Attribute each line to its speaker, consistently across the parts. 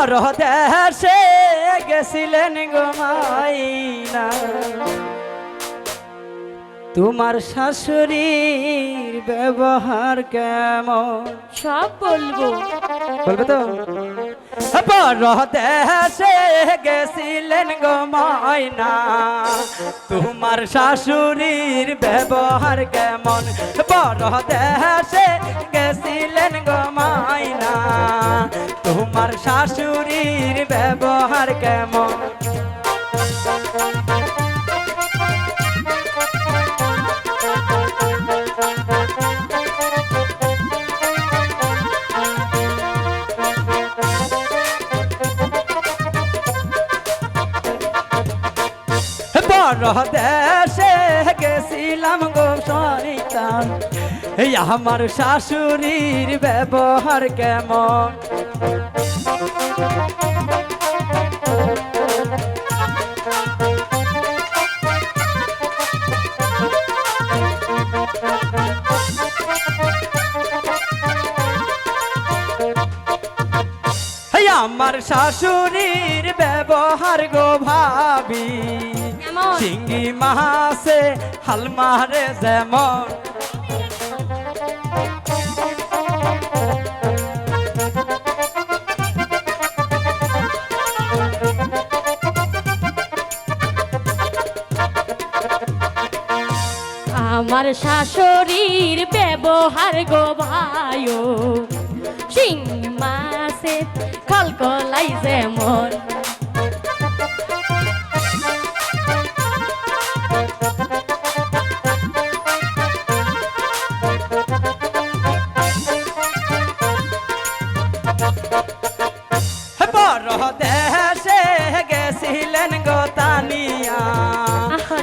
Speaker 1: পরদেশে গেছিলেন গো মাইনা তোমার শাশুড়ির ব্যবহার কেমন
Speaker 2: সব বলবো।
Speaker 1: বলবে তো পরদেশে গেছিলেন গো মাইনা তোমার শাশুড়ির ব্যবহার কেমন পরদেশে গেছিলেন গো মাইনা তোমার শাশুড়ির ব্যবহার কেমন পরদেশে গেছিলাম গো সন্তান এই আমার শাশুড়ির ব্যবহার কেমন আমার শাশুড়ির ব্যবহার গো ভাবি চিংড়ি মাছে হাল মারে যেমন
Speaker 2: আমার শাশুড়ির ব্যবহার গো ভাইও শিঙি মাছে কলকলাই যেমন
Speaker 1: পরদেশে গেছিলেন গো তানিয়া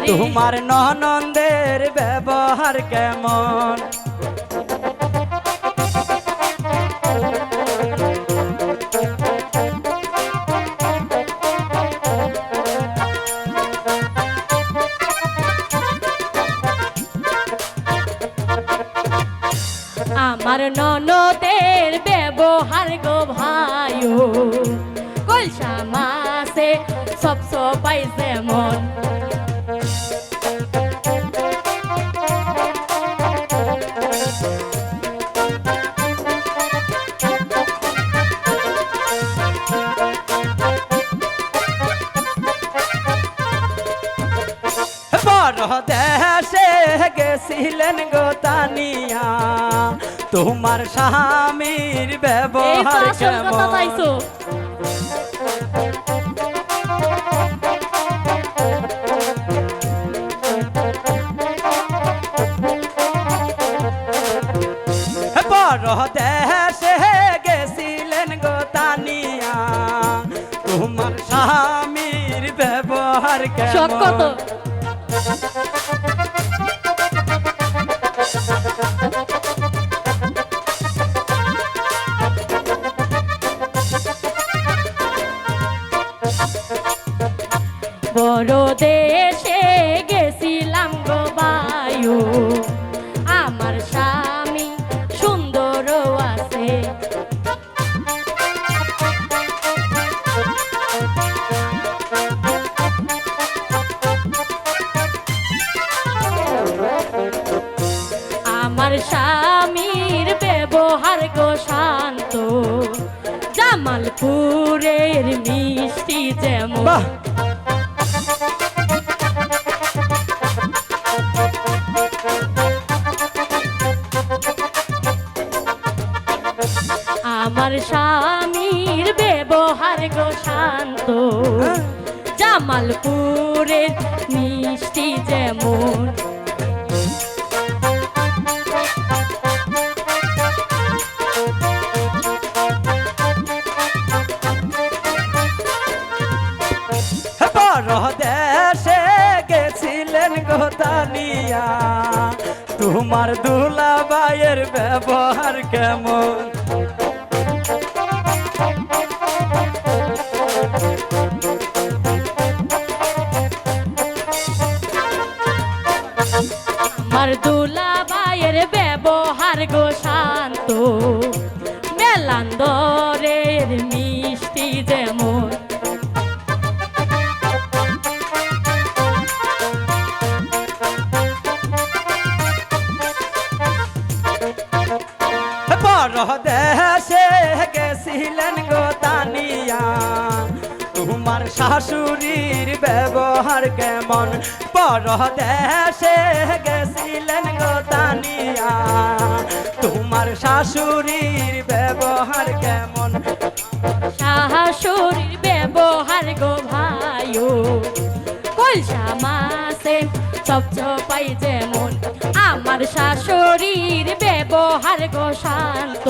Speaker 1: তোমার ননদের ব্যবহার কেমন
Speaker 2: আমার ননদের ব্যবহার গো ভাইও কলসা মাছে সব সবাই যেমন
Speaker 1: পরদেশে গেছিলেন গো তানিয়া তোমার স্বামীর ব্যবহার কেমন পরদেশে গেছিলেন গো তানিয়া তোমার স্বামীর ব্যবহার কেমন
Speaker 2: বড় দেশে গেছিলাম গো বায়ু আমার স্বামী সুন্দর আছে আমার স্বামীর ব্যবহার গো শান্ত জামালপুরের মিষ্টি যেমন আমার স্বামীর ব্যবহার গো শান্ত জামালপুরের মিষ্টি যেমন
Speaker 1: পরদেশে গেছিলেন গো তানিয়া তোমার দুলাভাইয়ের ব্যবহার কেমন
Speaker 2: আমার দুলাভাইয়ের ব্যবহার গো শান্ত মেলান্দরের মিষ্টি যেমন।
Speaker 1: পরদেশে গেছিলেন গো তানিয়া তোমার শাশুড়ির ব্যবহার কেমন? পরদেশে গেছিলেন গো তানিয়া তোমার শাশুড়ির ব্যবহার কেমন?
Speaker 2: শাশুড়ির ব্যবহার গো ভাইও কলসা মাসে চপচপাই যেমন, আমার শাশুড়ির ব্যবহার গো শান্ত।